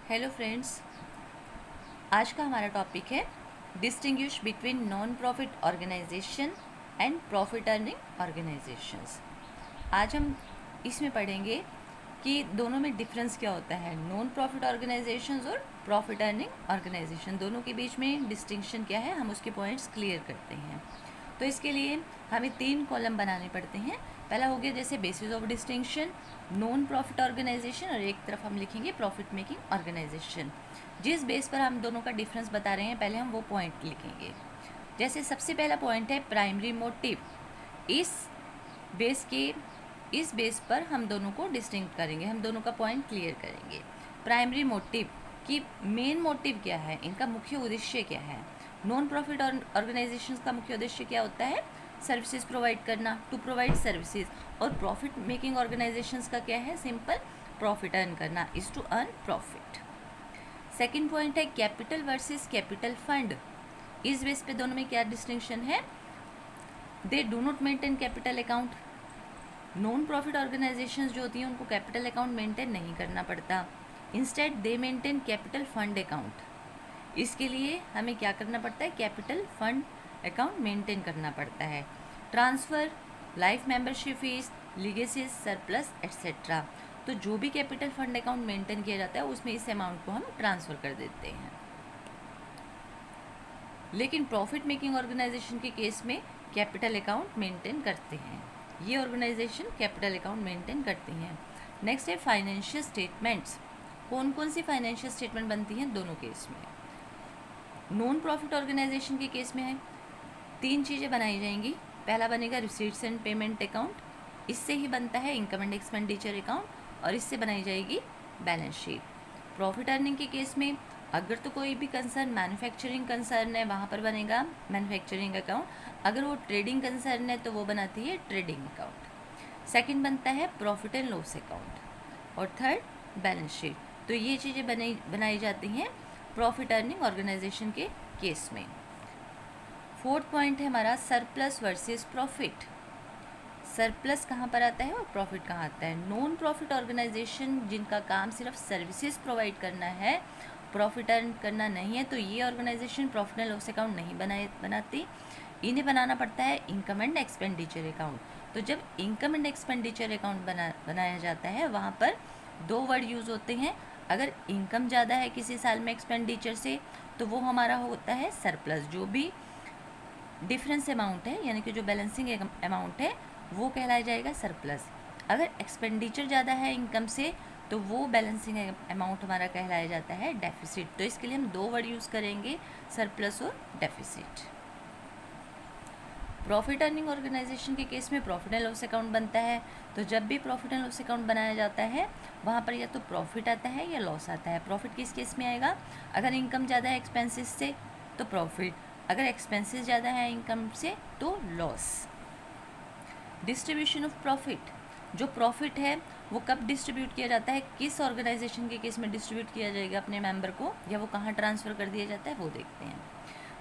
Hello friends, आज का हमारा टॉपिक है distinguish between non profit organisation and profit earning organisations. आज हम इसमें पढ़ेंगे कि दोनों में डिफरेंस क्या होता है, नॉन प्रॉफिट ऑर्गेनाइजेशंस और प्रॉफिट अर्निंग ऑर्गेनाइजेशन, दोनों के बीच में डिस्टिंक्शन क्या है, हम उसके पॉइंट्स क्लियर करते हैं। तो इसके लिए हमें 3 कॉलम बनाने पड़ते हैं। पहला हो गया जैसे basis of distinction, non profit organisation, और एक तरफ हम लिखेंगे प्रॉफिट मेकिंग ऑर्गेनाइजेशन। जिस बेस पर हम दोनों का डिफरेंस बता रहे हैं, पहले हम वो पॉइंट लिखेंगे। जैसे सबसे पहला पॉइंट है प्राइमरी मोटिव। इस बेस पर हम दोनों को डिस्टिंक्ट करेंगे, हम दोनों का पॉइंट क्लियर करेंगे। प्राइमरी मोटिव की मेन मोटिव क्या है, इनका मुख्य उद्देश्य क्या है। नॉन प्रॉफिट ऑर्गेनाइजेशंस का मुख्य उद्देश्य क्या होता है, सर्विसेज प्रोवाइड करना, टू प्रोवाइड सर्विसेज। और प्रॉफिट मेकिंग ऑर्गेनाइजेशंस का क्या है, सिंपल प्रॉफिट अर्न करना, is to earn profit. Second point है कैपिटल वर्सेस कैपिटल फंड। इस बेस पे दोनों में क्या डिस्टिंक्शन है, they do not maintain capital account. Non profit organisations जो होती हैं उनको कैपिटल अकाउंट मेंटेन नहीं करना पड़ता, instead they maintain capital fund account. इसके लिए हमें क्या करना पड़ता है, कैपिटल फंड अकाउंट मेंटेन करना पड़ता है। Transfer, life membership fees, legacies, surplus etcetera. तो जो भी कैपिटल फंड अकाउंट मेंटेन किया जाता है उसमें इस अमाउंट को हम ट्रांसफ़र कर देते हैं। लेकिन प्रॉफिट मेकिंग ऑर्गेनाइजेशन के केस में कैपिटल अकाउंट मेंटेन करते हैं, ये ऑर्गेनाइजेशन कैपिटल अकाउंट मेंटेन करती हैं। नेक्स्ट है फाइनेंशियल स्टेटमेंट्स। कौन कौन सी फाइनेंशियल स्टेटमेंट बनती हैं दोनों केस में। नॉन प्रॉफिट ऑर्गेनाइजेशन के केस में है 3 चीज़ें बनाई जाएंगी। पहला बनेगा रिसीट्स एंड पेमेंट अकाउंट, इससे ही बनता है इनकम एंड एक्सपेंडिचर अकाउंट, और इससे बनाई जाएगी बैलेंस शीट। प्रॉफिट अर्निंग के केस में अगर तो कोई भी कंसर्न मैन्युफैक्चरिंग कंसर्न है, वहाँ पर बनेगा मैन्युफैक्चरिंग अकाउंट। अगर वो ट्रेडिंग कंसर्न है तो वो बनाती है ट्रेडिंग अकाउंट। सेकंड बनता है प्रॉफिट एंड लॉस अकाउंट, और थर्ड बैलेंस शीट। तो ये चीज़ें बनाई जाती हैं प्रॉफिट अर्निंग ऑर्गेनाइजेशन के केस में। फोर्थ पॉइंट है हमारा सरप्लस वर्सेस प्रॉफिट। सरप्लस कहाँ पर आता है और प्रॉफिट कहाँ आता है। नॉन प्रॉफिट ऑर्गेनाइजेशन जिनका काम सिर्फ सर्विसेज प्रोवाइड करना है, प्रॉफिट अर्न करना नहीं है, तो ये organisation profit and loss account नहीं बनाती। इन्हें बनाना पड़ता है इनकम एंड एक्सपेंडिचर अकाउंट। तो जब इनकम एंड एक्सपेंडिचर अकाउंट बनाया जाता है, वहाँ पर 2 वर्ड यूज़ होते हैं। अगर इनकम ज़्यादा है किसी साल में एक्सपेंडिचर से, तो वो हमारा होता है सरप्लस। जो भी डिफरेंस अमाउंट है, यानी कि जो बैलेंसिंग अमाउंट है, वो कहलाया जाएगा सरप्लस। अगर एक्सपेंडिचर ज़्यादा है इनकम से, तो वो बैलेंसिंग अमाउंट हमारा कहलाया जाता है डेफिसिट। तो इसके लिए हम 2 वर्ड यूज़ करेंगे, सरप्लस और डेफिसिट। प्रॉफिट अर्निंग ऑर्गेनाइजेशन के केस में प्रॉफिट एंड लॉस अकाउंट बनता है। तो जब भी प्रॉफिट एंड लॉस अकाउंट बनाया जाता है, वहाँ पर या तो प्रॉफिट आता है या लॉस आता है। प्रॉफिट किस केस में आएगा, अगर इनकम ज़्यादा है एक्सपेंसेस से तो प्रॉफिट, अगर एक्सपेंसेस ज़्यादा है इनकम से तो लॉस। डिस्ट्रीब्यूशन ऑफ प्रॉफिट, जो प्रॉफिट है वो कब डिस्ट्रीब्यूट किया जाता है, किस ऑर्गेनाइजेशन के केस में डिस्ट्रीब्यूट किया जाएगा अपने मेंबर को, या वो कहाँ ट्रांसफ़र कर दिया जाता है, वो देखते हैं।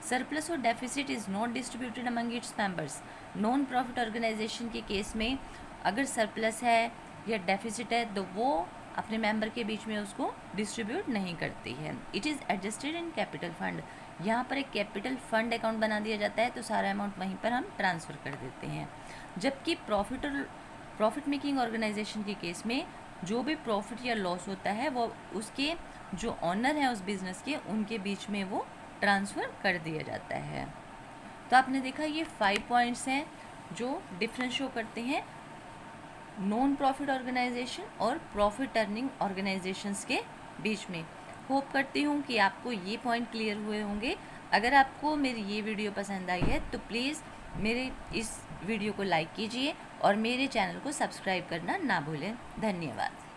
सरप्लस और deficit is not distributed among its members. Non profit organisation के केस में अगर सरप्लस है या डेफिसिट है, तो वो अपने मेंबर के बीच में उसको डिस्ट्रीब्यूट नहीं करती है। It is adjusted in capital fund. यहाँ पर एक कैपिटल फंड अकाउंट बना दिया जाता है, तो सारा अमाउंट वहीं पर हम ट्रांसफ़र कर देते हैं। जबकि प्रॉफिट मेकिंग ऑर्गेनाइजेशन के केस में जो भी प्रॉफिट या लॉस होता है, वो उसके जो ऑनर हैं उस बिज़नेस के, उनके बीच में वो ट्रांसफ़र कर दिया जाता है। तो आपने देखा ये 5 पॉइंट्स हैं जो डिफरेंस शो करते हैं नॉन प्रॉफिट ऑर्गेनाइजेशन और प्रॉफिट अर्निंग ऑर्गेनाइजेशंस के बीच में। होप करती हूँ कि आपको ये पॉइंट क्लियर हुए होंगे। अगर आपको मेरी ये वीडियो पसंद आई है तो प्लीज़ मेरे इस वीडियो को लाइक कीजिए और मेरे चैनल को सब्सक्राइब करना ना भूलें। धन्यवाद।